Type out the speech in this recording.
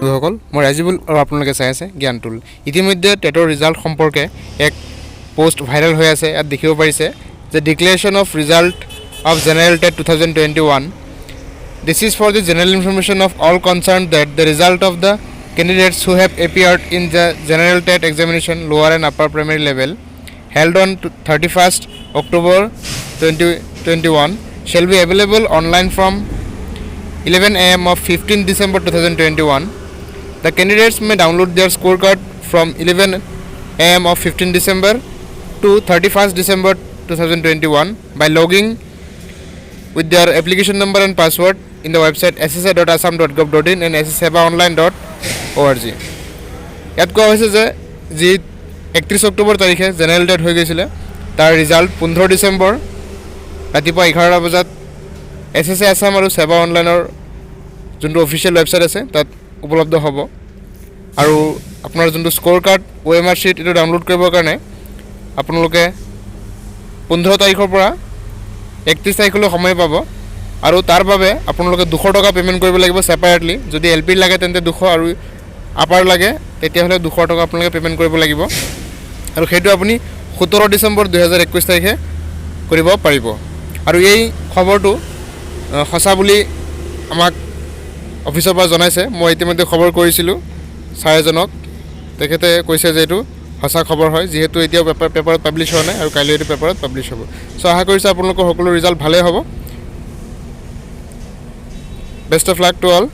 বন্ধুসকল মই ৰাজিবুল আৰু আপোনালোকে চাই আছে জ্ঞানটুল ইতিমধ্যে টেটৰ ৰিজাল্ট সম্পৰ্কে এক পোষ্ট ভাইৰেল হৈ আছে ইয়াত দেখিব পাৰিছে যে declaration of result of general TET 2021 this is for the general information of all concerned that the result of the candidates who have appeared in the general tet examination lower and upper primary level held on 31st October 2021 shall be available online from 11 am of 15 December 2021. The candidates may download their scorecard from 11 am of 15 December to 31st December 2021 by logging with their application number and password in the website ssa.assam.gov.in and ssaaonline.org. ইয়াত কোৱা হৈছে যে যি 31 অক্টোবৰ তাৰিখে general TET হৈ গৈছিলে তাৰ result 15 December ৰাতিপুৱা 11 বজাত SSA আসাম আৰু সেৱা অনলাইনৰ যোনটো অফিচিয়েল ৱেবছাইট আছে তাত উপলব্ধ হ'ব আৰু আপোনাৰ যোনটো স্ক'ৰ কাৰ্ড OMR शीट এটা ডাউনলোড কৰিবৰ কাৰণে আপোনালোকে 15 তাৰিখৰ পৰা 31 তাৰিখলৈ সময় পাব আৰু তাৰ বাবে আপোনালোকে 200 টকা পেমেন্ট কৰিব লাগিব সেপাৰেটলি যদি LP লাগে তেন্তে 200 আৰু আপাৰ লাগে তেতিয়াহলে 200 টকা আপোনালোকে পেমেন্ট কৰিব লাগিব আৰু সেইটো আপুনি 17 ডিচেম্বৰ 2021 তাৰিখে কৰিব পাৰিব আৰু এই খবৰটো হসা বুলি আমাক অফিচৰ পৰা জনাইছে মই ইতিমধ্যে খবৰ কৰিছিলো ছাৰজনক তেখেতে কৈছে যে এটো হসা খবৰ হয় যেহেতু এতিয়া পেপাৰত পাবলিশ হোৱা নাই আৰু কাইলৈ এটো পেপাৰত পাবলিশ হ'ব সো আশা কৰিছো আপোনালোকৰ সকলো ৰিজাল্ট ভালে হ'ব best of luck to all